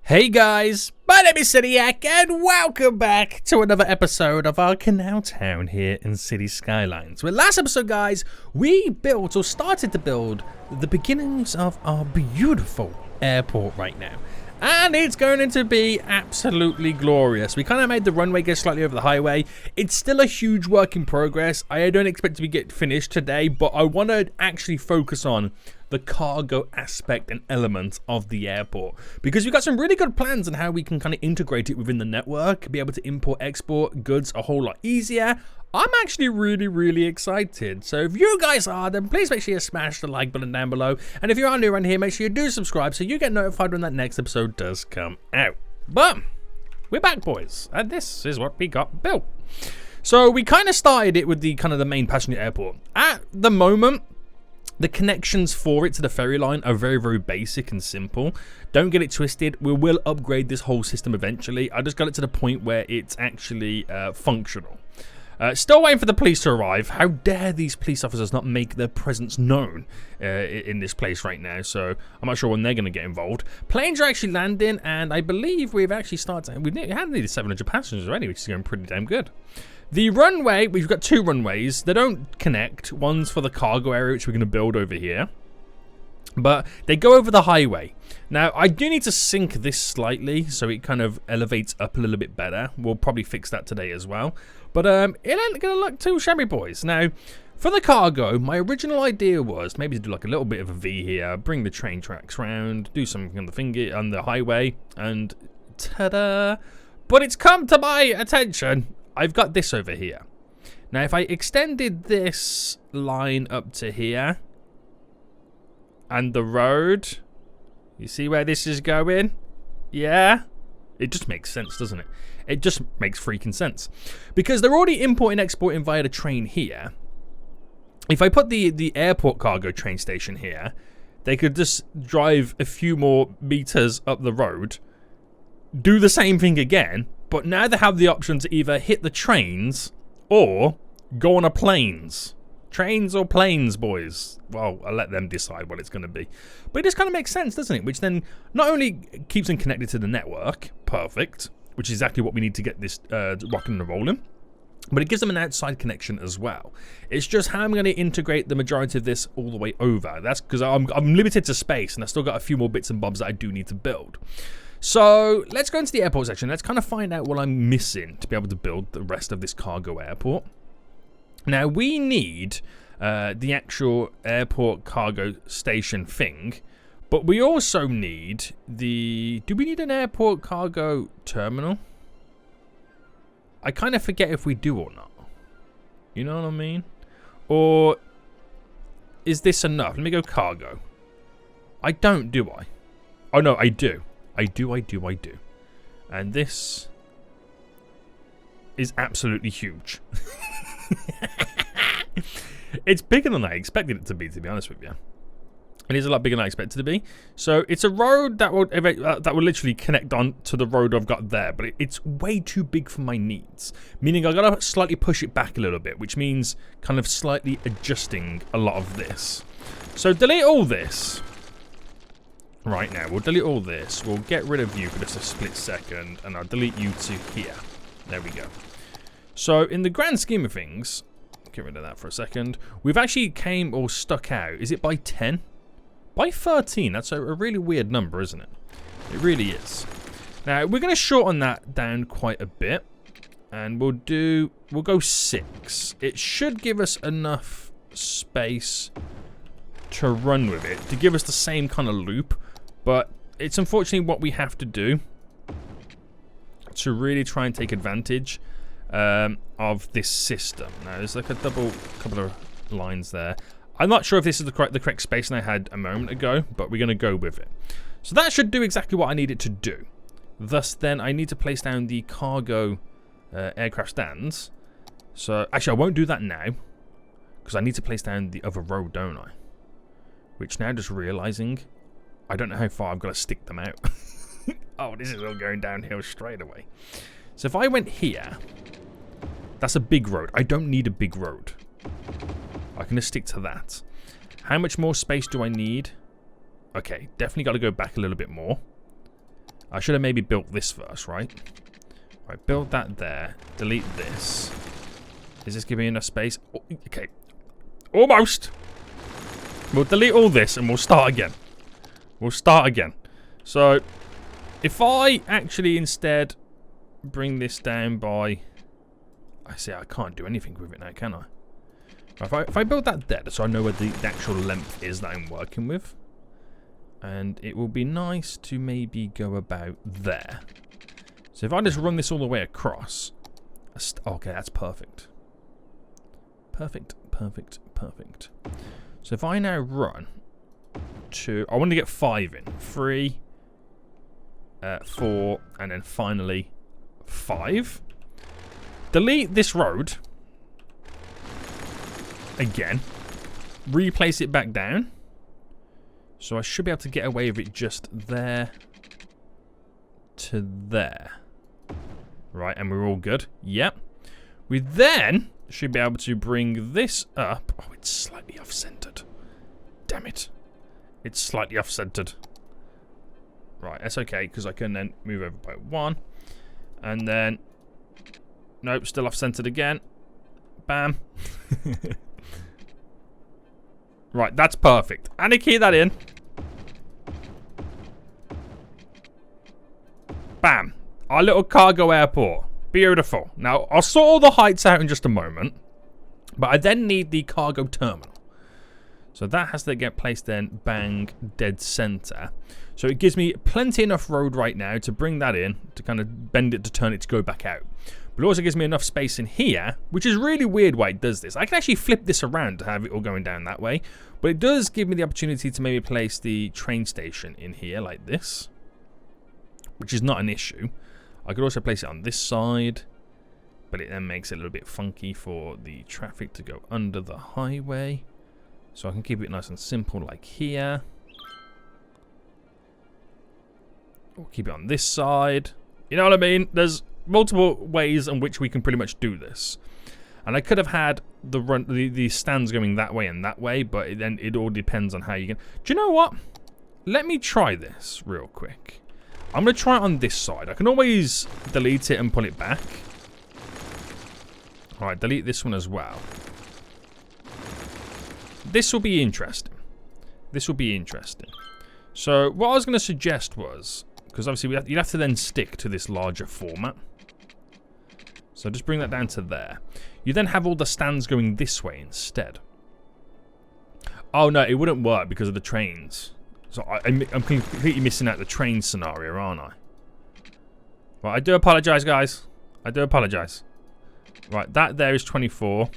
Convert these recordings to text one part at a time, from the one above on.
Hey guys, my name is Cidiac and welcome back to another episode of our CanalTown here in City Skylines. Well, last episode guys, we built or started to build the beginnings of our beautiful airport right now. And it's going to be absolutely glorious. We kind of made the runway go slightly over the highway. It's still a huge work in progress. I don't expect to get finished today, but I want to actually focus on the cargo aspect and element of the airport, because we've got some really good plans on how we can kind of integrate it within the network, be able to import, export goods a whole lot easier. I'm actually really excited. So if you guys are, then please make sure you smash the like button down below. And if you are new around here, make sure you do subscribe so you get notified when that next episode does come out. But we're back, boys, and this is what we got built. So we kind of started it with the the main passenger airport. At the moment, the connections for it to the ferry line are very basic and simple. Don't get it twisted. We will upgrade this whole system eventually. I just got it to the point where it's actually functional. Still waiting for the police to arrive. How dare these police officers not make their presence known in this place right now. So I'm not sure when they're going to get involved. Planes are actually landing, and I believe we've actually started. We've had nearly 700 passengers already, which is going pretty damn good. The runway, we've got two runways. They don't connect. One's for the cargo area, which we're going to build over here. But they go over the highway. Now, I do need to sync this slightly so it kind of elevates up a little bit better. We'll probably fix that today as well. But it ain't going to look too shabby, boys. Now, for the cargo, my original idea was maybe to do like a little bit of a V here, bring the train tracks round, do something on the highway, and ta-da! But it's come to my attention, I've got this over here. Now, if I extended this line up to here, and the road, you see where this is going? Yeah? It just makes sense, doesn't it? It just makes freaking sense. Because they're already importing and exporting via the train here. If I put the airport cargo train station here, they could just drive a few more meters up the road, do the same thing again, but now they have the option to either hit the trains or go on a planes. Trains or planes, boys? Well, I'll let them decide what it's going to be. But it just kind of makes sense, doesn't it? Which then not only keeps them connected to the network, perfect, which is exactly what we need to get this rocking and rolling, but it gives them an outside connection as well. It's just how I'm going to integrate the majority of this all the way over. That's because I'm limited to space, and I've still got a few more bits and bobs that I do need to build. So let's go into the airport section. Let's kind of find out what I'm missing to be able to build the rest of this cargo airport. Now, we need the actual airport cargo station thing, but we also need the... Do we need an airport cargo terminal? I kind of forget if we do or not. You know what I mean? Or is this enough? Let me go cargo. I don't, do I? Oh, no, I do. I do. And this is absolutely huge. It's bigger than I expected it to be honest with you. It is a lot bigger than I expected it to be. So it's a road that will literally connect on to the road I've got there, but it's way too big for my needs. Meaning I've got to slightly push it back a little bit, which means kind of slightly adjusting a lot of this. So delete all this. Right now, we'll delete all this. We'll get rid of you for just a split second, and I'll delete you to here. There we go. So in the grand scheme of things, get rid of that for a second. We've actually stuck out. Is it by 10? By 13. That's a really weird number, isn't it? It really is. Now, we're going to shorten that down quite a bit. And we'll go 6. It should give us enough space to run with it, to give us the same kind of loop. But it's unfortunately what we have to do to really try and take advantage of this system. Now, there's like a couple of lines there. I'm not sure if this is the correct spacing I had a moment ago, but we're going to go with it. So that should do exactly what I need it to do. Thus, then, I need to place down the cargo aircraft stands. So, actually, I won't do that now, because I need to place down the other road, don't I? Which now, just realizing, I don't know how far I've got to stick them out. Oh, this is all going downhill straight away. So if I went here, that's a big road. I don't need a big road. I can just stick to that. How much more space do I need? Okay, definitely got to go back a little bit more. I should have maybe built this first, right? Right, build that there. Delete this. Is this giving me enough space? Oh, okay. Almost. We'll delete all this and we'll start again. We'll start again. So, if I actually instead bring this down by... I see, I can't do anything with it now, can I? If I build that there, so I know where the actual length is that I'm working with. And it will be nice to maybe go about there. So if I just run this all the way across... Okay, that's perfect. Perfect, perfect, perfect. So if I now run to... I want to get 5 in. 3, 4, and then finally 5. Delete this road. Again. Replace it back down. So I should be able to get away with it just there to there. Right, and we're all good. Yep. We then should be able to bring this up. Oh, it's slightly off-centered. Damn it. It's slightly off-centered. Right, that's okay, because I can then move over by 1. And then... Nope, still off-centered again. Bam. Right, that's perfect. And I key that in. Bam. Our little cargo airport. Beautiful. Now, I'll sort all the heights out in just a moment. But I then need the cargo terminal. So that has to get placed then, bang, dead center. So it gives me plenty enough road right now to bring that in, to kind of bend it to turn it to go back out. But it also gives me enough space in here, which is really weird why it does this. I can actually flip this around to have it all going down that way. But it does give me the opportunity to maybe place the train station in here like this, which is not an issue. I could also place it on this side, but it then makes it a little bit funky for the traffic to go under the highway. So I can keep it nice and simple like here. Or keep it on this side. You know what I mean? There's multiple ways in which we can pretty much do this. And I could have had the stands going that way and that way, but then it all depends on how you can... Do you know what? Let me try this real quick. I'm going to try it on this side. I can always delete it and pull it back. Alright, delete this one as well. This will be interesting. This will be interesting. So what I was going to suggest was, because obviously you'd have to then stick to this larger format. So just bring that down to there. You then have all the stands going this way instead. Oh no, it wouldn't work because of the trains. So I'm completely missing out the train scenario, aren't I? Well, I do apologise, guys. I do apologise. Right, that there is 24.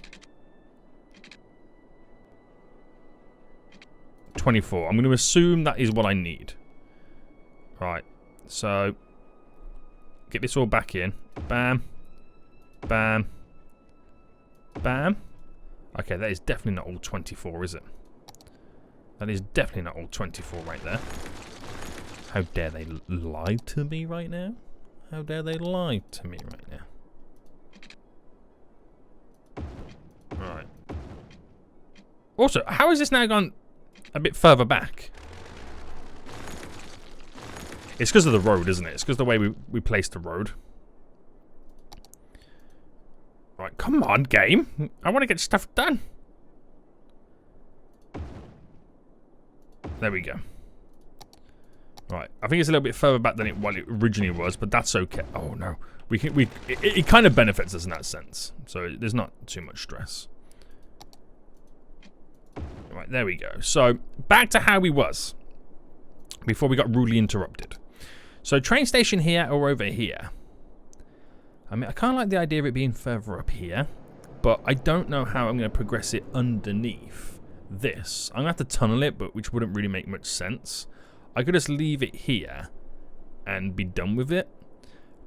24. I'm going to assume that is what I need. Right, so get this all back in. Bam. Bam. Bam. Okay, that is definitely not all 24, is it? That is definitely not all 24 right there. How dare they lie to me right now? How dare they lie to me right now? Alright. Also, how has this now gone a bit further back? It's because of the road, isn't it? It's because of the way we placed the road. Right, come on, game. I want to get stuff done. There we go. Right, I think it's a little bit further back than it originally was, but that's okay. Oh no, it kind of benefits us in that sense, so there's not too much stress. Right, there we go. So back to how we was before we got rudely interrupted. So train station here or over here. I mean, I kind of like the idea of it being further up here, but I don't know how I'm going to progress it underneath this. I'm going to have to tunnel it, but which wouldn't really make much sense. I could just leave it here and be done with it.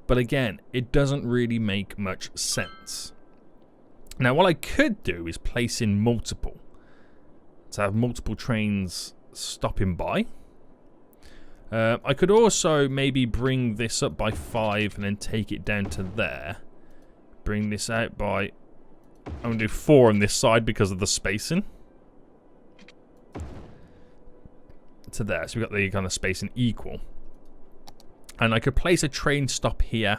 But again, it doesn't really make much sense. Now, what I could do is place in multiple. To have multiple trains stopping by. I could also maybe bring this up by 5 and then take it down to there. Bring this out by... I'm going to do 4 on this side because of the spacing. To there. So we've got the kind of spacing equal. And I could place a train stop here.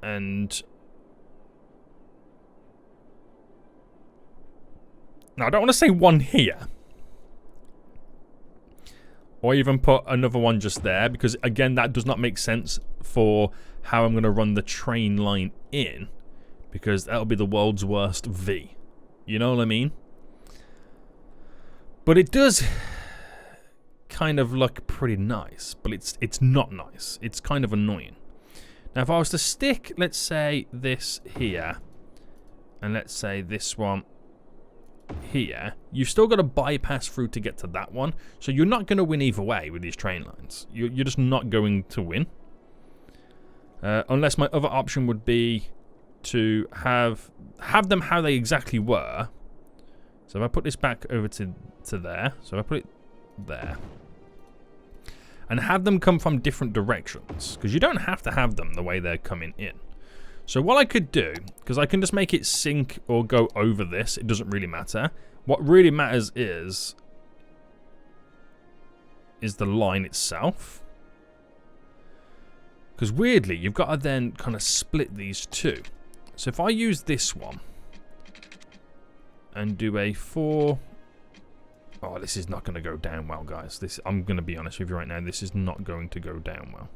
And... now, I don't want to say one here. Or even put another one just there. Because, again, that does not make sense for how I'm going to run the train line in. Because that'll be the world's worst V. You know what I mean? But it does kind of look pretty nice. But it's not nice. It's kind of annoying. Now, if I was to stick, let's say, this here. And let's say this one here. You've still got to bypass through to get to that one. So you're not going to win either way with these train lines. You're just not going to win. Unless my other option would be to have them how they exactly were. So if I put this back over to there. So if I put it there. And have them come from different directions. Because you don't have to have them the way they're coming in. So what I could do, because I can just make it sink or go over this. It doesn't really matter. What really matters is the line itself. Because weirdly, you've got to then kind of split these two. So if I use this one and do a 4... oh, this is not going to go down well, guys. I'm going to be honest with you right now. This is not going to go down well.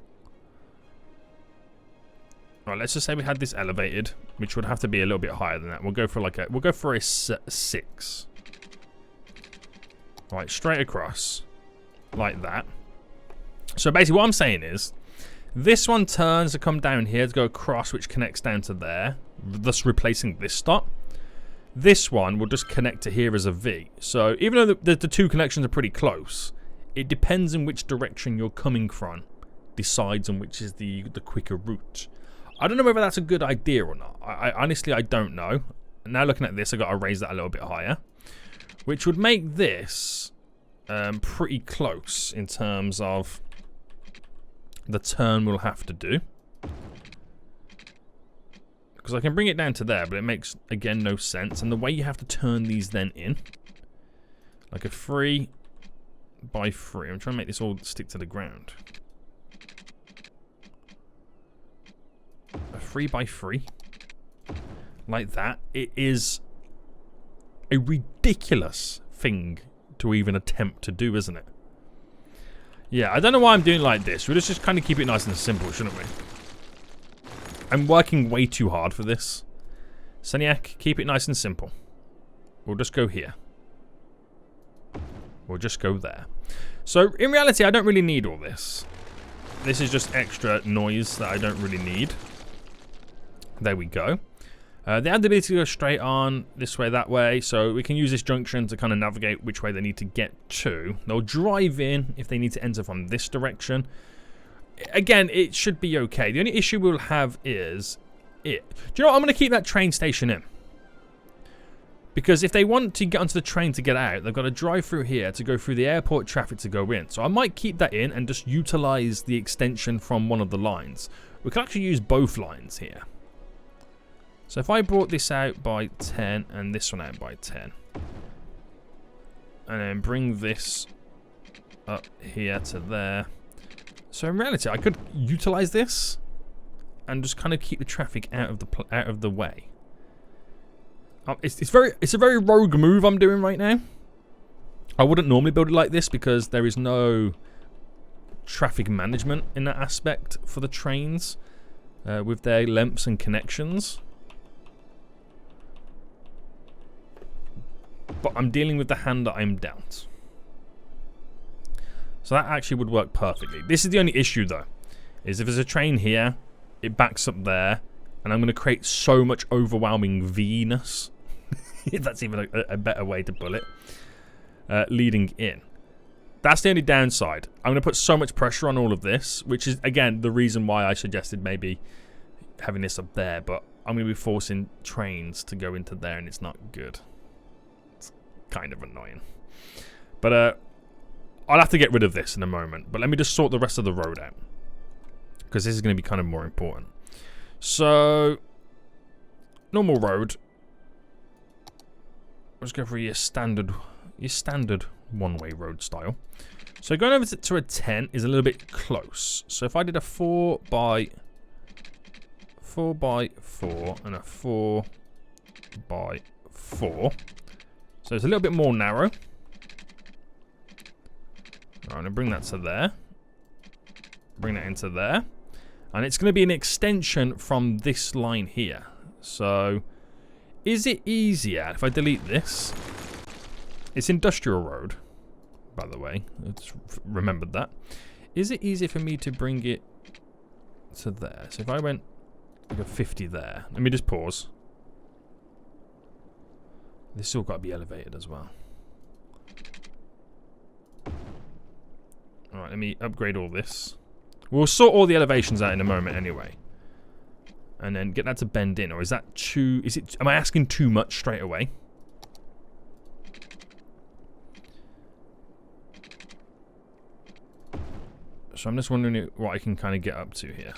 Right, let's just say we had this elevated, which would have to be a little bit higher than that. We'll go for a 6. Right, straight across. Like that. So basically what I'm saying is, this one turns to come down here to go across, which connects down to there, thus replacing this stop. This one will just connect to here as a V. So even though the two connections are pretty close, it depends on which direction you're coming from, decides on which is the quicker route. I don't know whether that's a good idea or not. I honestly, I don't know. Now looking at this, I've got to raise that a little bit higher, which would make this pretty close in terms of the turn we'll have to do. Because I can bring it down to there, but it makes, again, no sense. And the way you have to turn these then in, like a 3 by 3. I'm trying to make this all stick to the ground. A 3 by 3. Like that. It is a ridiculous thing to even attempt to do, isn't it? Yeah, I don't know why I'm doing like this. We'll just kind of keep it nice and simple, shouldn't we? I'm working way too hard for this. Seniac, keep it nice and simple. We'll just go here. We'll just go there. So, in reality, I don't really need all this. This is just extra noise that I don't really need. There we go. They have the ability to go straight on, this way, that way. So we can use this junction to kind of navigate which way they need to get to. They'll drive in if they need to enter from this direction. Again, it should be okay. The only issue we'll have is it. Do you know what? I'm going to keep that train station in. Because if they want to get onto the train to get out, they've got to drive through here to go through the airport traffic to go in. So I might keep that in and just utilize the extension from one of the lines. We can actually use both lines here. So if I brought this out by 10 and this one out by 10. And then bring this up here to there. So in reality, I could utilize this and just kind of keep the traffic out of the way. It's a very rogue move I'm doing right now. I wouldn't normally build it like this because there is no traffic management in that aspect for the trains with their lengths and connections. But I'm dealing with the hand that I'm dealt. So that actually would work perfectly. This is the only issue though, is if there's a train here, it backs up there, and I'm going to create so much overwhelming V-ness, if that's even a better way to put it, leading in. That's the only downside. I'm going to put so much pressure on all of this, which is, again, the reason why I suggested maybe having this up there, but I'm going to be forcing trains to go into there, and it's not good. It's kind of annoying. But, I'll have to get rid of this in a moment, but let me just sort the rest of the road out, because this is going to be kind of more important. So, normal road. Let's go for your standard one-way road style. So going over to a 10 is a little bit close. So if I did a 4 by 4 and a 4 by 4. So it's a little bit more narrow. Right, I'm going to bring that to there. Bring that into there. And it's going to be an extension from this line here. So is it easier if I delete this? It's industrial road, by the way. Let's remembered that. Is it easier for me to bring it to there? So if I went like a 50 there. Let me just pause. This still got to be elevated as well. Alright, let me upgrade all this. We'll sort all the elevations out in a moment anyway. And then get that to bend in. Or is that too... am I asking too much straight away? So I'm just wondering what I can kind of get up to here.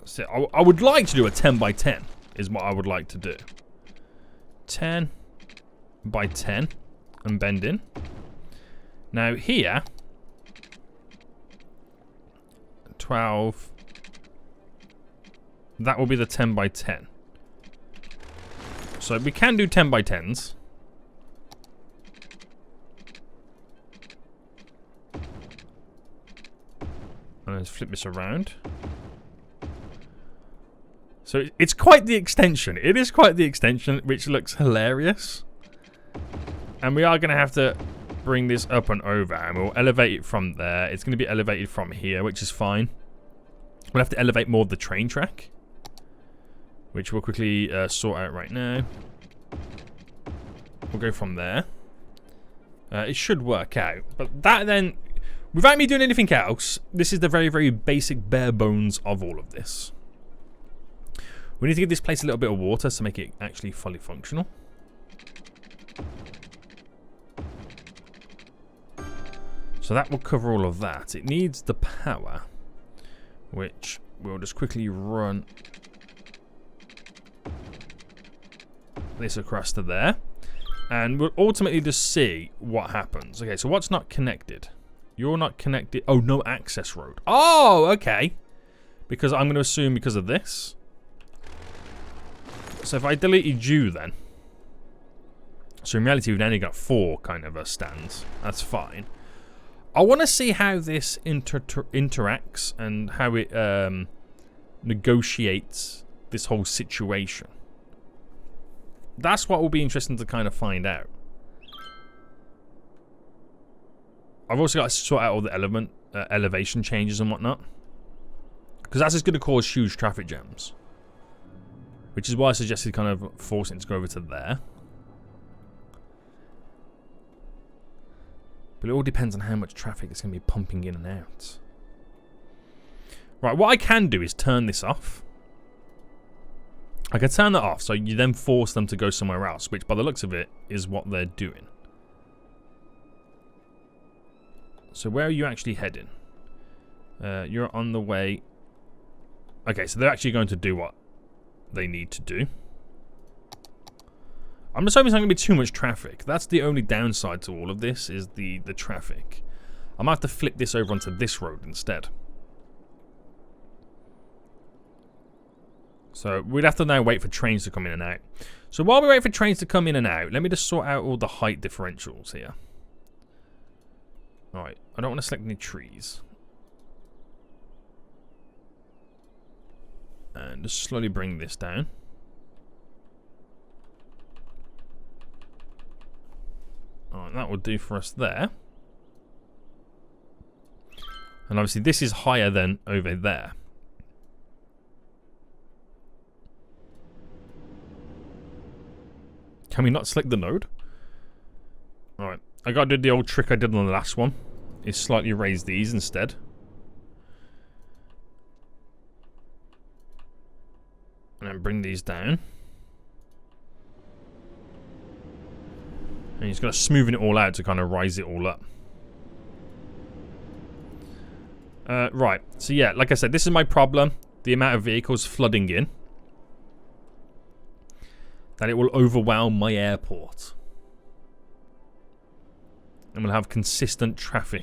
So I would like to do a 10 by 10 is what I would like to do. 10 by 10 and bend in. Now here, 12, that will be the 10 by 10. So we can do 10 by 10s. And let's flip this around. So it's quite the extension. It is quite the extension, which looks hilarious. And we are going to have to bring this up and over. And we'll elevate it from there. It's going to be elevated from here, which is fine. We'll have to elevate more of the train track, which we'll quickly sort out right now. We'll go from there. It should work out. But that then, without me doing anything else, this is the very, very basic bare bones of all of this. We need to give this place a little bit of water to make it actually fully functional. So that will cover all of that. It needs the power, which we'll just quickly run this across to there. And we'll ultimately just see what happens. Okay, so what's not connected? You're not connected. Oh, no access road. Oh, okay. Because I'm going to assume because of this. So if I deleted you then. So in reality we've only got 4 kind of stands. That's fine. I want to see how this interacts and how it negotiates this whole situation. That's what will be interesting to kind of find out. I've also got to sort out all the elevation changes and whatnot. Because that's just going to cause huge traffic jams. Which is why I suggested kind of forcing it to go over to there. But it all depends on how much traffic is going to be pumping in and out. Right, what I can do is turn this off. I can turn that off, so you then force them to go somewhere else, which by the looks of it is what they're doing. So where are you actually heading? You're on the way... Okay, so they're actually going to do what they need to do. I'm just hoping it's not going to be too much traffic. That's the only downside to all of this, is the traffic. I might have to flip this over onto this road instead. So we'd have to now wait for trains to come in and out. So while we wait for trains to come in and out, let me just sort out all the height differentials here. Alright, I don't want to select any trees. And just slowly bring this down. Alright, that will do for us there. And obviously this is higher than over there. Can we not select the node? Alright, I gotta do the old trick I did on the last one. Is slightly raise these instead. And then bring these down. And he's got to smoothen it all out to kind of rise it all up. Right, so yeah, like I said, this is my problem. The amount of vehicles flooding in. That it will overwhelm my airport. and we'll have consistent traffic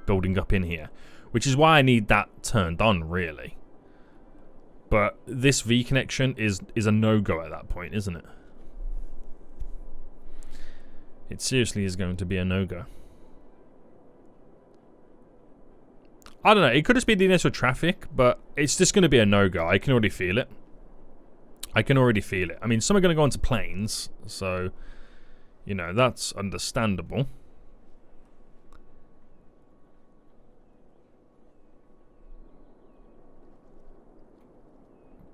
building up in here, which is why I need that turned on, really. But this V connection is a no-go at that point, isn't it? It seriously is going to be a no-go. I don't know, it could just be the initial traffic, but it's just going to be a no-go. I can already feel it. I can already feel it. I mean, some are going to go onto planes, so, you know, that's understandable.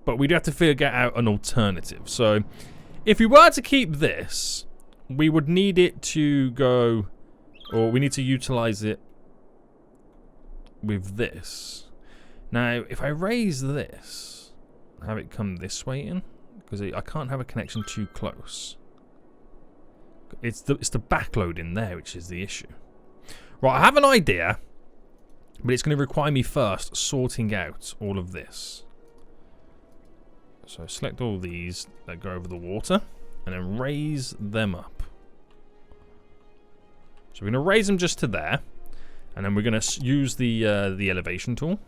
But we'd have to figure out an alternative. So, if we were to keep this, we would need it to go, or we need to utilize it with this. Now, if I raise this, have it come this way in, because I can't have a connection too close. It's the backload in there which is the issue. Right, I have an idea, but it's going to require me first sorting out all of this. So select all these that go over the water, and then raise them up. So we're going to raise them just to there, and then we're going to use the elevation tool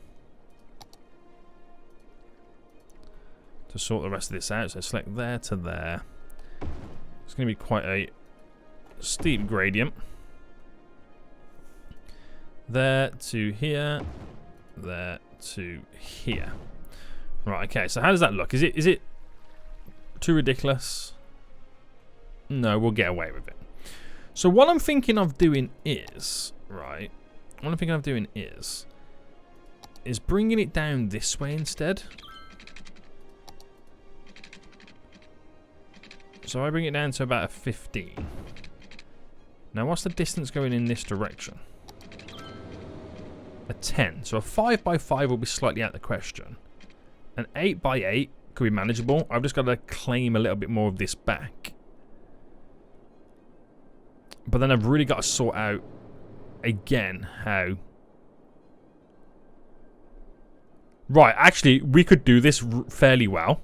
to sort the rest of this out. So select there to there. It's going to be quite a steep gradient. There to here, there to here. Right, okay, so how does that look? Is it too ridiculous? No, we'll get away with it. So what I'm thinking of doing is, right, what I'm thinking of doing is bringing it down this way instead. So I bring it down to about a 15. Now what's the distance going in this direction? A 10. So a 5x5 will be slightly out of the question. An 8x8 could be manageable. I've just got to claim a little bit more of this back. But then I've really got to sort out, again, how... Right, actually, we could do this fairly well.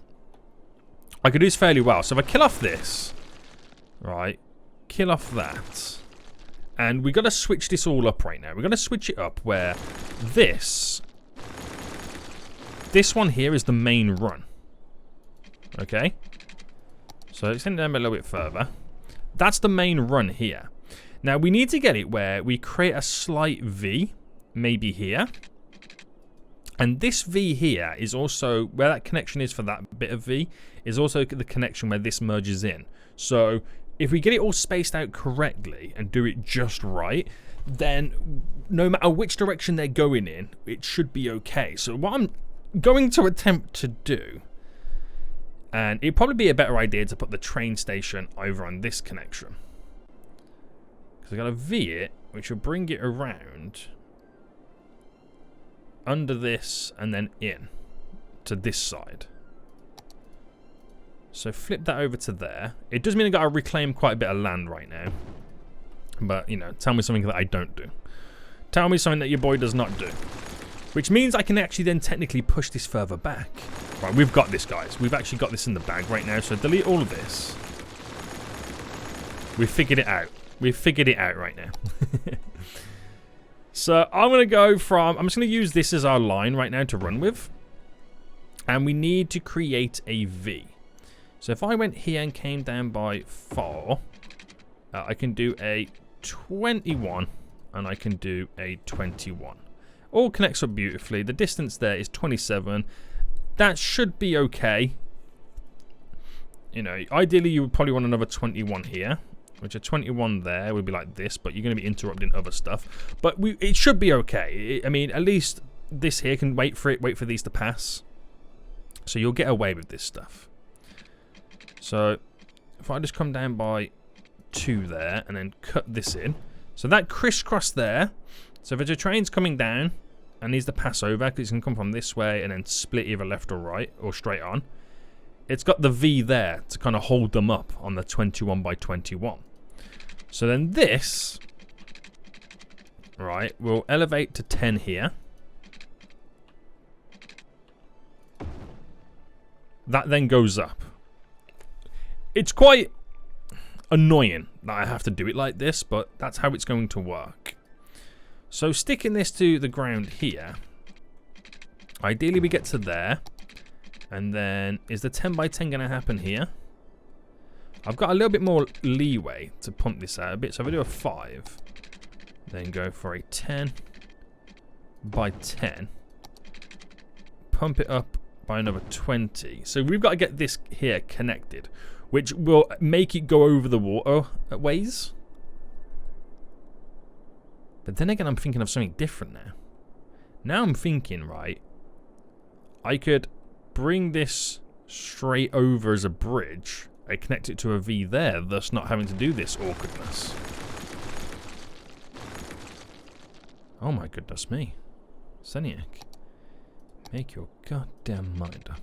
I could do this fairly well. So if I kill off this, right, kill off that. And we've got to switch this all up right now. We're going to switch it up where this one here is the main run. Okay? So extend it down a little bit further. That's the main run here. Now we need to get it where we create a slight V, maybe here. And this V here is also, where that connection is for that bit of V, is also the connection where this merges in. So if we get it all spaced out correctly and do it just right, then no matter which direction they're going in, it should be okay. So what I'm going to attempt to do, and it'd probably be a better idea to put the train station over on this connection, because I've got to V it, which will bring it around under this and then in to this side. So flip that over to there. It does mean I've got to reclaim quite a bit of land right now, but you know, tell me something that I don't do. Tell me something that your boy does not do. Which means I can actually then technically push this further back. Right, we've got this, guys. We've actually got this in the bag right now. So delete all of this. We've figured it out. We've figured it out right now. So I'm going to go from... I'm just going to use this as our line right now to run with. And we need to create a V. So if I went here and came down by 4, I can do a 21 and I can do a 21. All connects up beautifully. The distance there is 27. That should be okay. You know, ideally you would probably want another 21 here, which a 21 there would be like this, but you're going to be interrupting other stuff. But it should be okay. I mean, at least this here can wait for these to pass. So you'll get away with this stuff. So if I just come down by 2 there and then cut this in. So that crisscross there. So if a train's coming down and needs to pass over, because it's going to come from this way and then split either left or right or straight on, it's got the V there to kind of hold them up on the 21x21. So then this, right, will elevate to 10 here. That then goes up. It's quite annoying that I have to do it like this, but that's how it's going to work. So sticking this to the ground here, ideally we get to there, and then is the 10 by 10 going to happen here? I've got a little bit more leeway to pump this out a bit, so if I do a 5, then go for a 10 by 10, pump it up by another 20. So we've got to get this here connected, which will make it go over the waterways. But then again, I'm thinking of something different now. Now I'm thinking, right, I could bring this straight over as a bridge and connect it to a V there, thus not having to do this awkwardness. Oh my goodness me. Seniac, make your goddamn mind up.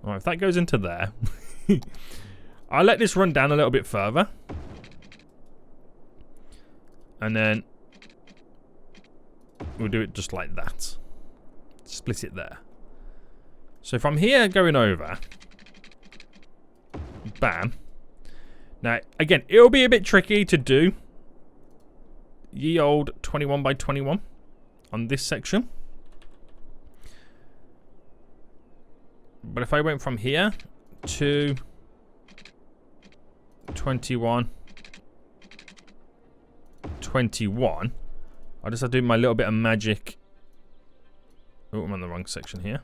Alright, if that goes into there, I'll let this run down a little bit further. And then we'll do it just like that. Split it there. So from here going over, bam. Now, again, it'll be a bit tricky to do ye old 21 by 21 on this section. But if I went from here to 21, 21, I just have to do my little bit of magic. Oh, I'm on the wrong section here.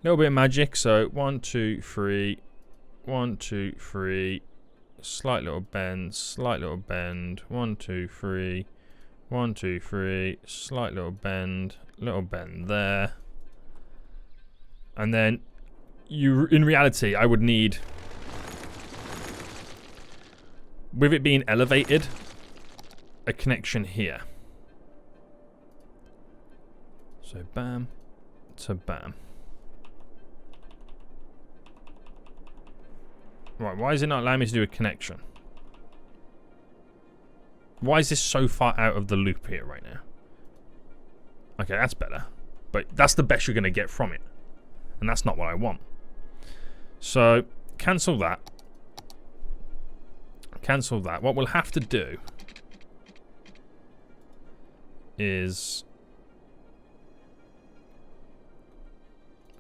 Little bit of magic. So 1, 2, 3, 1, 2, 3, slight little bend, 1, 2, 3, 1, 2, 3, slight little bend there. And then in reality, I would need, with it being elevated, a connection here. So bam to bam. Right, why is it not allowing me to do a connection? Why is this so far out of the loop here right now? Okay, that's better. But that's the best you're going to get from it. And that's not what I want. So, cancel that. Cancel that. What we'll have to do is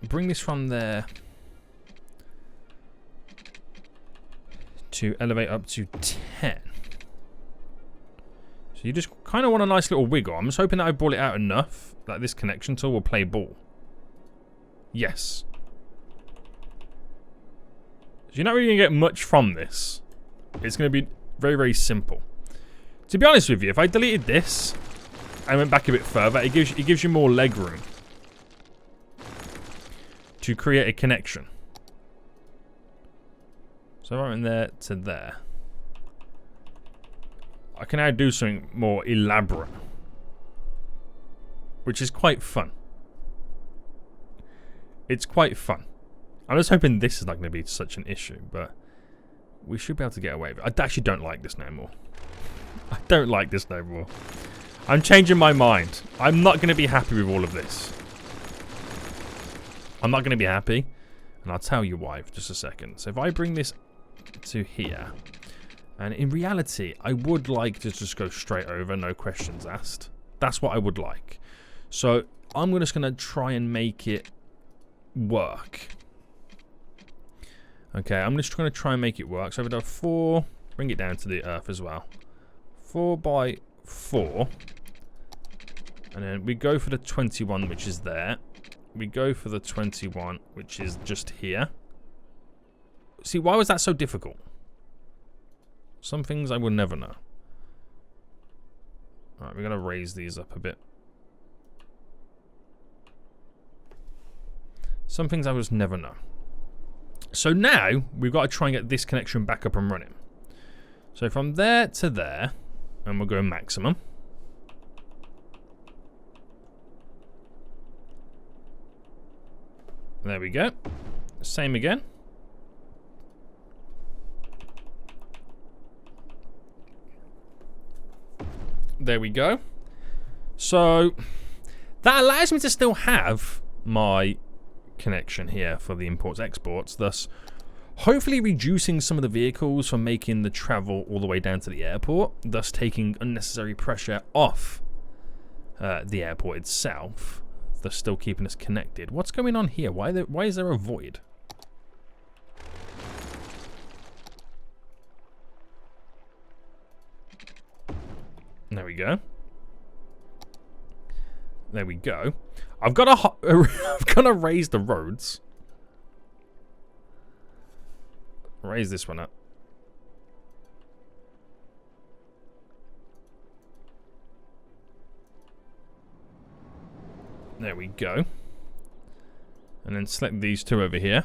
bring this from there to elevate up to 10. So you just kind of want a nice little wiggle. I'm just hoping that I ball it out enough that this connection tool will play ball. Yes. So you're not really going to get much from this. It's going to be very, very simple. To be honest with you, if I deleted this and went back a bit further, it gives you more leg room to create a connection. So right in there to there. I can now do something more elaborate, which is quite fun. It's quite fun. I'm just hoping this is not going to be such an issue, but we should be able to get away with it. I actually don't like this no more. I don't like this no more. I'm changing my mind. I'm not going to be happy with all of this. I'm not going to be happy, and I'll tell you why for just a second. So if I bring this to here, and in reality, I would like to just go straight over, no questions asked. That's what I would like. So I'm just going to try and make it work. Okay, I'm just going to try and make it work. So if I do 4, bring it down to the earth as well. 4 by 4. And then we go for the 21, which is there. We go for the 21, which is just here. See, why was that so difficult? Some things I will never know. Alright, we're going to raise these up a bit. Some things I will just never know. So now, we've got to try and get this connection back up and running. So from there to there, and we'll go maximum. There we go. Same again. There we go. So that allows me to still have my connection here for the imports exports, thus hopefully reducing some of the vehicles from making the travel all the way down to the airport, thus taking unnecessary pressure off the airport itself, thus still keeping us connected. What's going on here? Why is there a void? There we go. There we go. I've got to raise the roads. Raise this one up. There we go. And then select these two over here.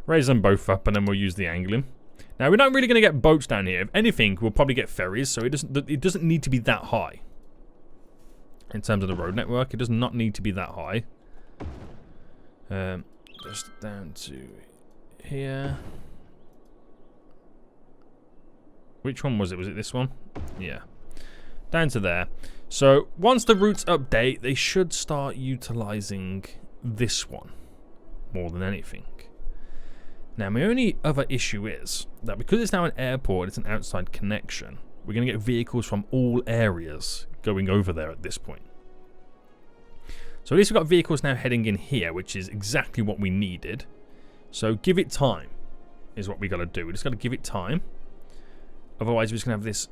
Raise them both up, and then we'll use the angling. Now, we're not really going to get boats down here. If anything, we'll probably get ferries, so it doesn't need to be that high. In terms of the road network, it does not need to be that high. Just down to here. Which one was it? Was it this one? Yeah. Down to there. So, once the routes update, they should start utilizing this one more than anything. Now, my only other issue is that because it's now an airport, it's an outside connection, we're going to get vehicles from all areas going over there at this point. So at least we've got vehicles now heading in here, which is exactly what we needed. So give it time is what we got to do. We just got to give it time. Otherwise, we're just going to have this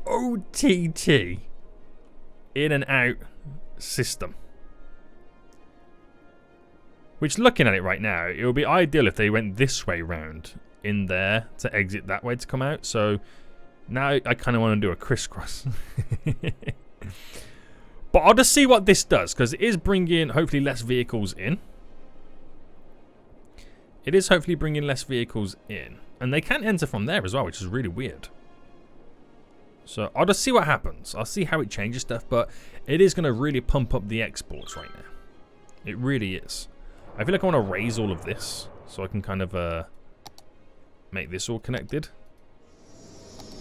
OTT in and out system. Which, looking at it right now, it would be ideal if they went this way round in there to exit that way to come out. So now I kind of want to do a crisscross. But I'll just see what this does, because it is bringing hopefully less vehicles in. It is hopefully bringing less vehicles in. And they can enter from there as well, which is really weird. So I'll just see what happens. I'll see how it changes stuff, but it is going to really pump up the exports right now. It really is. I feel like I want to raise all of this so I can kind of make this all connected.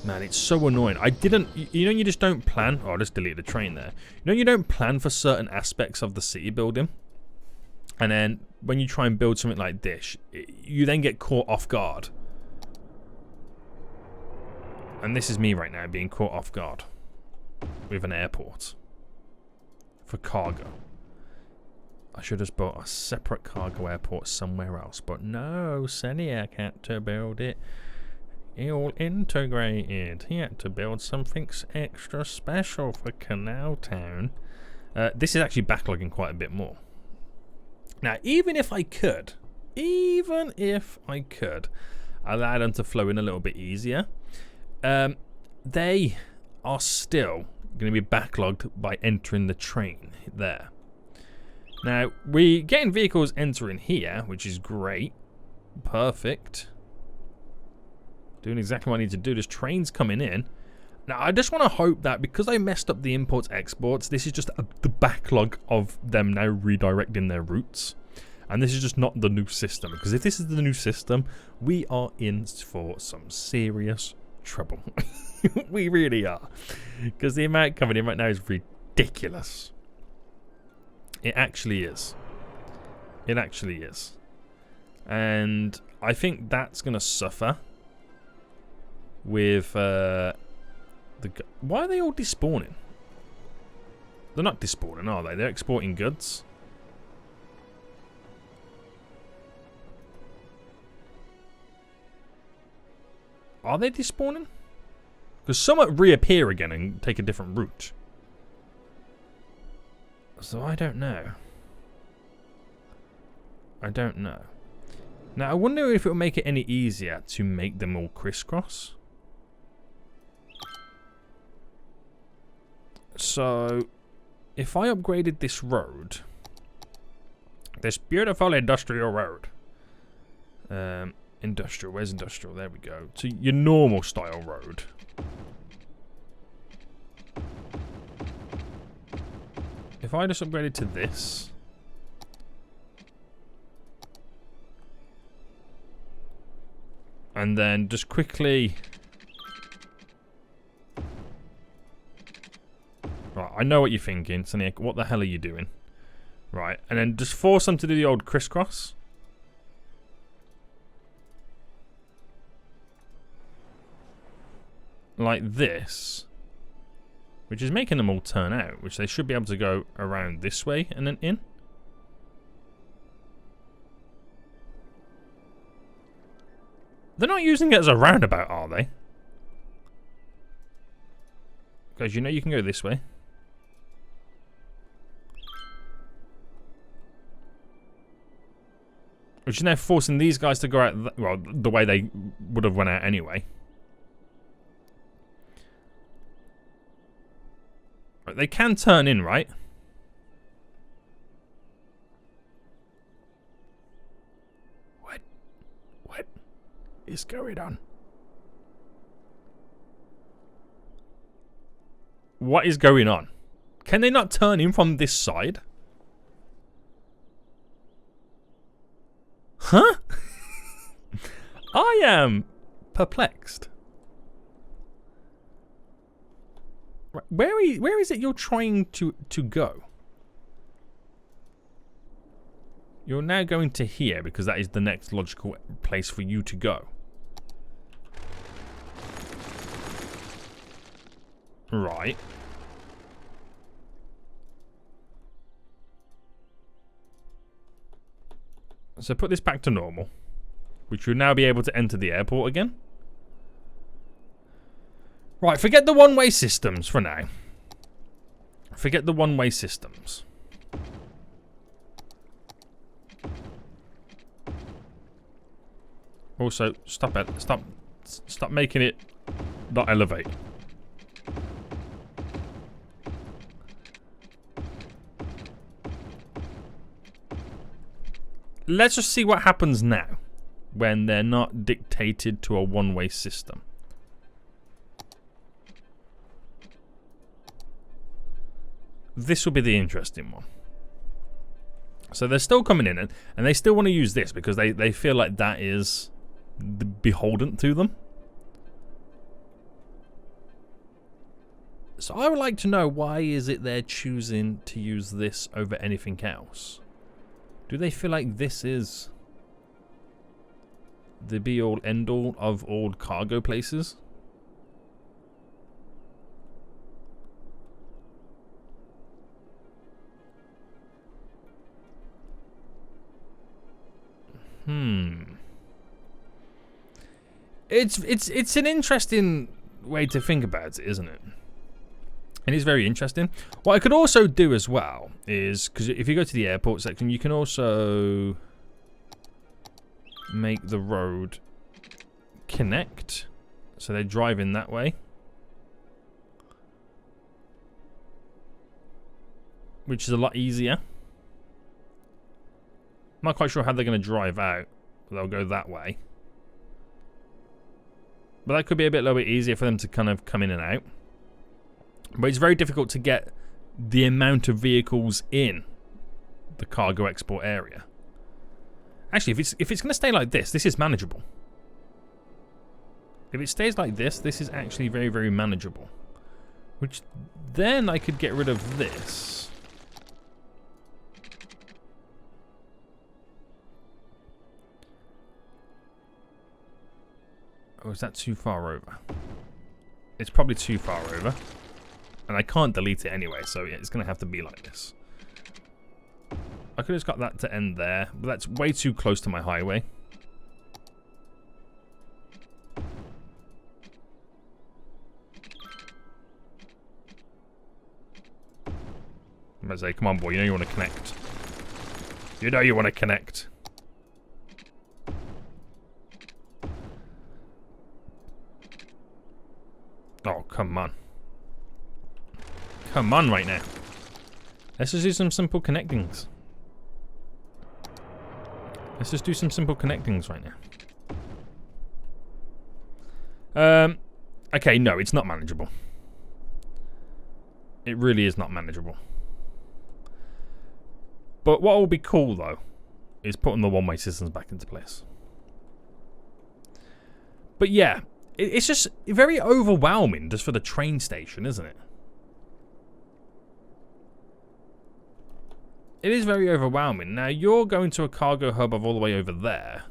Man, it's so annoying. I didn't... You know, you just don't plan... Oh, I just deleted the train there. You know, you don't plan for certain aspects of the city building. And then when you try and build something like this, you then get caught off guard. And this is me right now being caught off guard with an airport for cargo. I should have just built a separate cargo airport somewhere else. But no, Seniac had to build it. It all integrated. He had to build something extra special for CanalTown. This is actually backlogging quite a bit more. Now, even if I could allow them to flow in a little bit easier, they are still going to be backlogged by entering the train there. Now, we're getting vehicles entering here, which is great. Perfect. Doing exactly what I need to do. There's trains coming in. Now, I just want to hope that because I messed up the imports, exports, this is just the backlog of them now redirecting their routes. And this is just not the new system. Because if this is the new system, we are in for some serious trouble. We really are. Because the amount coming in right now is ridiculous. It actually is. It actually is. And I think that's going to suffer with why are they all despawning? They're not despawning, are they? They're exporting goods. Are they despawning? Because some reappear again and take a different route. So I don't know. I don't know. Now I wonder if it will make it any easier to make them all crisscross. So if I upgraded this road, this beautiful industrial road, industrial, where's industrial? There we go. To your normal style road. If I just upgraded to this, and then just quickly, right, I know what you're thinking, Sonic. What the hell are you doing? Right, and then just force them to do the old crisscross. Like this. Which is making them all turn out, which they should be able to go around this way and then in. They're not using it as a roundabout, are they? Because you know you can go this way. Which is now forcing these guys to go out, well, the way they would have went out anyway. Right, they can turn in, right? What is going on? What is going on? Can they not turn in from this side? Huh? I am perplexed. Right, where is it you're trying to go? You're now going to here because that is the next logical place for you to go. Right. So put this back to normal, which you'll now be able to enter the airport again. Right, forget the one-way systems for now. Forget the one-way systems. Also, stop it. Stop making it not elevate. Let's just see what happens now when they're not dictated to a one-way system. This will be the interesting one. So they're still coming in and they still want to use this because they feel like that is beholden to them. So I would like to know, why is it they're choosing to use this over anything else? Do they feel like this is the be-all, end-all of all cargo places? It's an interesting way to think about it, isn't it? It is very interesting. What I could also do as well is, because if you go to the airport section, you can also make the road connect. So they drive in that way. Which is a lot easier. I'm not quite sure how they're going to drive out. But they'll go that way. But that could be a little bit easier for them to kind of come in and out. But it's very difficult to get the amount of vehicles in the cargo export area. Actually, if it's going to stay like this, this is manageable. If it stays like this is actually very, very manageable. Which then I could get rid of this. Or is that too far over? It's probably too far over. And I can't delete it anyway, so yeah, it's going to have to be like this. I could have just got that to end there, but that's way too close to my highway. I'm going to say, come on boy, you know you want to connect. You know you want to connect. Oh, come on. Come on right now. Let's just do some simple connectings. Let's just do some simple connectings right now. Okay, no, it's not manageable. It really is not manageable. But what will be cool, though, is putting the one-way systems back into place. But yeah, it's just very overwhelming just for the train station, isn't it? it is very overwhelming. Now, you're going to a cargo hub of all the way over there.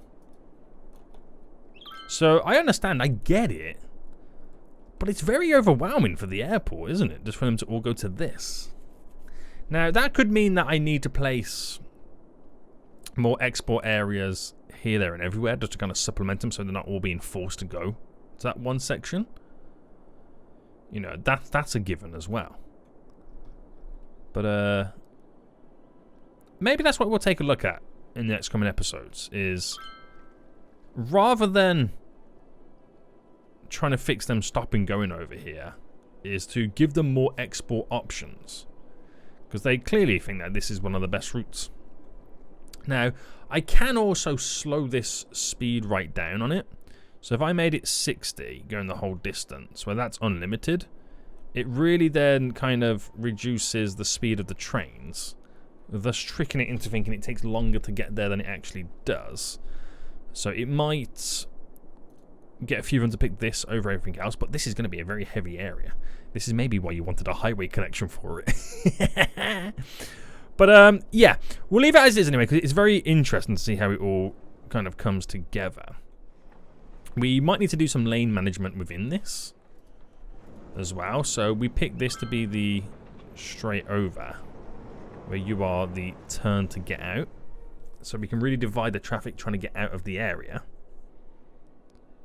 So, I understand. I get it. But it's very overwhelming for the airport, isn't it? Just for them to all go to this. Now, that could mean that I need to place more export areas here, there, and everywhere just to kind of supplement them so they're not all being forced to go to that one section. You know, that's a given as well. But, maybe that's what we'll take a look at in the next coming episodes, is rather than trying to fix them stopping going over here, is to give them more export options. Because they clearly think that this is one of the best routes. Now, I can also slow this speed right down on it. So if I made it 60, going the whole distance, where that's unlimited, it really then kind of reduces the speed of the trains, thus tricking it into thinking it takes longer to get there than it actually does. So it might get a few of them to pick this over everything else, but this is going to be a very heavy area. This is maybe why you wanted a highway connection for it. But yeah, we'll leave it as is anyway, because it's very interesting to see how it all kind of comes together. We might need to do some lane management within this as well. So we pick this to be the straight over, where you are the turn to get out. So we can really divide the traffic trying to get out of the area.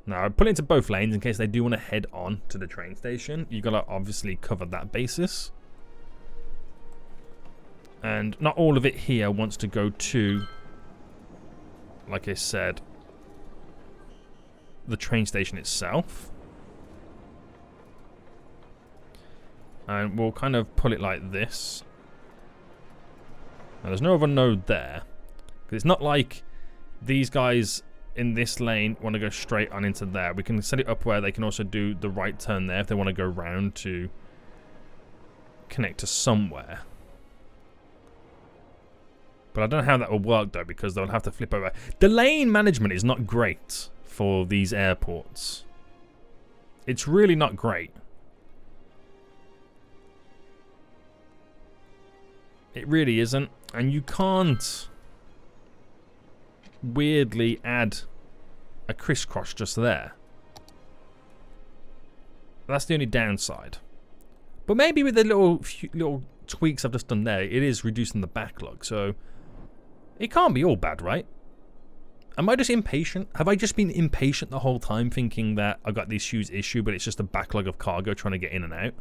Now, I put it into both lanes in case they do want to head on to the train station. You've got to obviously cover that basis. And not all of it here wants to go to, like I said, the train station itself. And we'll kind of pull it like this. Now, there's no other node there. Because it's not like these guys in this lane want to go straight on into there. We can set it up where they can also do the right turn there if they want to go round to connect to somewhere. But I don't know how that will work though, because they'll have to flip over. The lane management is not great for these airports. It's really not great. It really isn't. And you can't weirdly add a crisscross just there. That's the only downside. But maybe with the little tweaks I've just done there, it is reducing the backlog. So it can't be all bad, right? Am I just impatient? Have I just been impatient the whole time, thinking that I got this huge issue, but it's just a backlog of cargo trying to get in and out?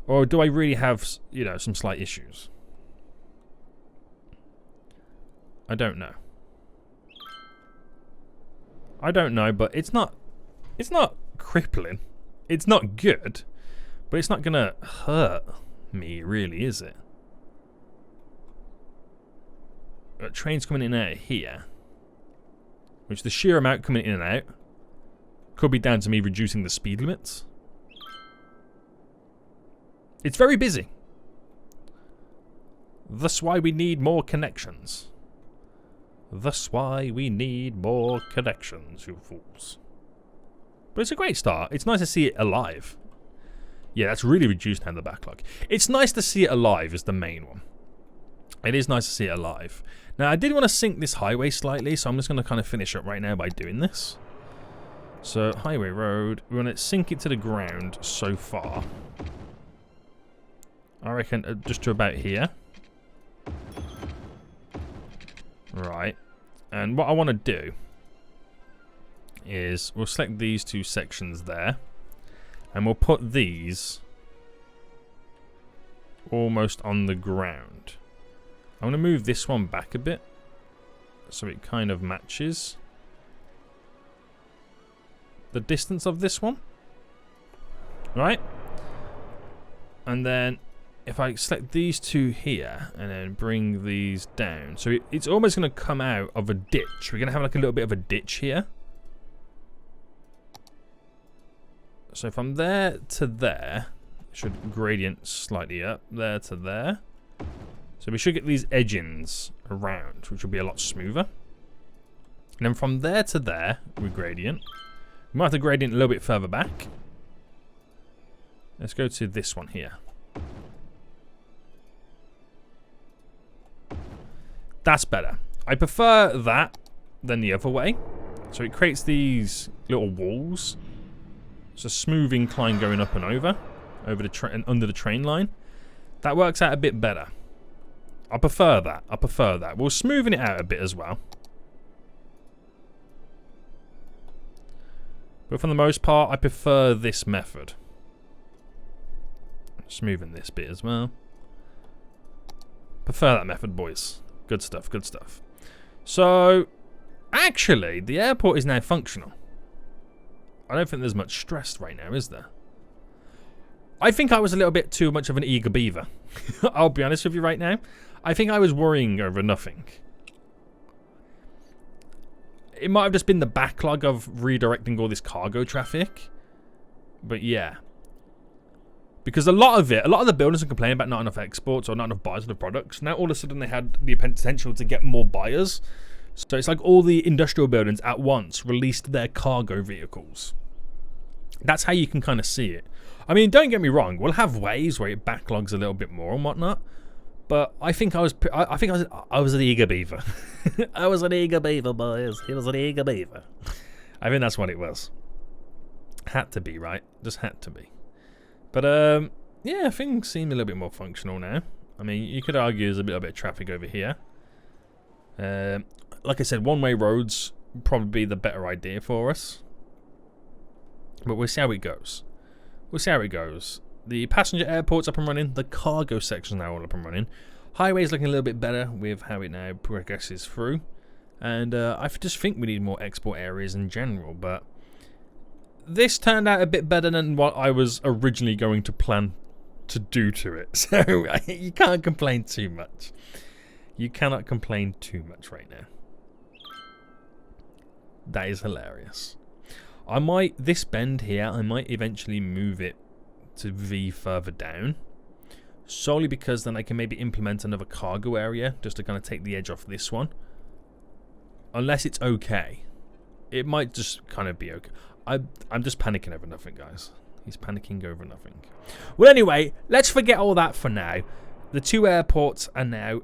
Or do I really have, you know, some slight issues? I don't know. I don't know, but it's not crippling. It's not good, but it's not gonna hurt me, really, is it? Got trains coming in and out here, which the sheer amount coming in and out could be down to me reducing the speed limits. It's very busy. That's why we need more connections. That's why we need more connections, you fools. But it's a great start. It's nice to see it alive. Yeah, that's really reduced now the backlog. It's nice to see it alive is the main one. It is nice to see it alive. Now, I did want to sync this highway slightly, so I'm just going to kind of finish up right now by doing this. So, highway road. We want to sync it to the ground so far. I reckon just to about here. Right. And what I want to do is we'll select these two sections there. And we'll put these almost on the ground. I'm going to move this one back a bit so it kind of matches the distance of this one. Right? And then if I select these two here and then bring these down. So it's almost going to come out of a ditch. We're going to have like a little bit of a ditch here. So from there to there, it should gradient slightly up. There to there. So we should get these edgings around, which will be a lot smoother. And then from there to there, we gradient. We might have to gradient a little bit further back. Let's go to this one here. That's better. I prefer that than the other way. So it creates these little walls. It's a smooth incline going up and over the and under the train line. That works out a bit better. I prefer that. I prefer that. We'll smoothen it out a bit as well. But for the most part, I prefer this method. Smoothing this bit as well. Prefer that method, boys. Good stuff, good stuff. So, actually, the airport is now functional. I don't think there's much stress right now, is there? I think I was a little bit too much of an eager beaver. I'll be honest with you right now. I think I was worrying over nothing. It might have just been the backlog of redirecting all this cargo traffic. But yeah. Because a lot of the builders are complaining about not enough exports or not enough buyers of the products. Now all of a sudden they had the potential to get more buyers. So it's like all the industrial buildings at once released their cargo vehicles. That's how you can kind of see it. I mean, don't get me wrong. We'll have ways where it backlogs a little bit more and whatnot. But I think I was an eager beaver. I was an eager beaver, boys. He was an eager beaver. I think that's what it was. Had to be, right? Just had to be. But yeah, things seem a little bit more functional now. I mean, you could argue there's a little bit of traffic over here. Like I said, one-way roads probably be the better idea for us. But we'll see how it goes. We'll see how it goes. The passenger airport's up and running. The cargo section's now all up and running. Highway's looking a little bit better with how it now progresses through. And I just think we need more export areas in general. But this turned out a bit better than what I was originally going to plan to do to it. So you can't complain too much. You cannot complain too much right now. That is hilarious. This bend here, I might eventually move it to V further down. Solely because then I can maybe implement another cargo area just to kind of take the edge off this one. Unless it's okay. It might just kind of be okay. I'm just panicking over nothing, guys. He's panicking over nothing. Well, anyway, let's forget all that for now. The two airports are now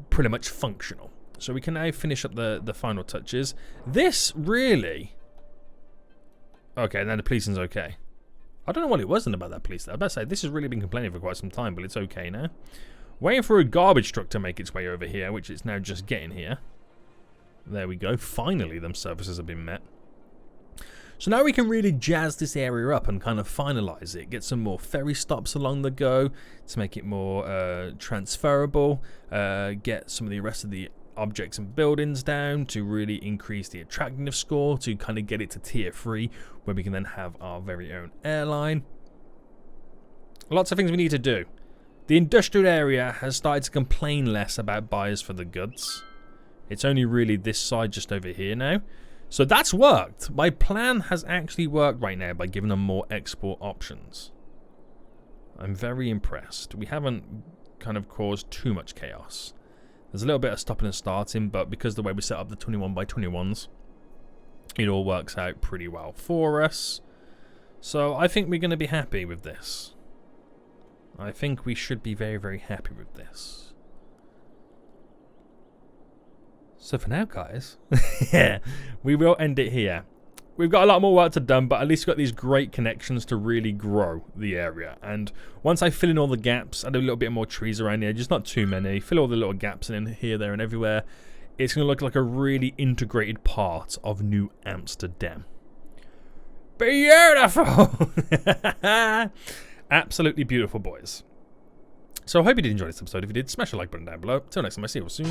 pretty much functional. So we can now finish up the final touches. This really... Okay, now the policing's okay. I don't know what it wasn't about that police. I was about to say, this has really been complaining for quite some time, but it's okay now. Waiting for a garbage truck to make its way over here, which it's now just getting here. There we go. Finally, them services have been met. So now we can really jazz this area up and kind of finalize it. Get some more ferry stops along the go to make it more transferable. Get some of the rest of the objects and buildings down to really increase the attractiveness score to kind of get it to tier 3 where we can then have our very own airline. Lots of things we need to do. The industrial area has started to complain less about buyers for the goods. It's only really this side just over here now. So that's worked. My plan has actually worked right now by giving them more export options. I'm very impressed. We haven't kind of caused too much chaos. There's a little bit of stopping and starting, but because the way we set up the 21x21s, it all works out pretty well for us. So I think we're going to be happy with this. I think we should be very, very happy with this. So for now, guys, yeah, we will end it here. We've got a lot more work to done, but at least we've got these great connections to really grow the area. And once I fill in all the gaps, add a little bit more trees around the edges, not too many, fill all the little gaps in here, there, and everywhere, it's going to look like a really integrated part of New Amsterdam. Beautiful! Absolutely beautiful, boys. So I hope you did enjoy this episode. If you did, smash the like button down below. Until next time, I see you all soon.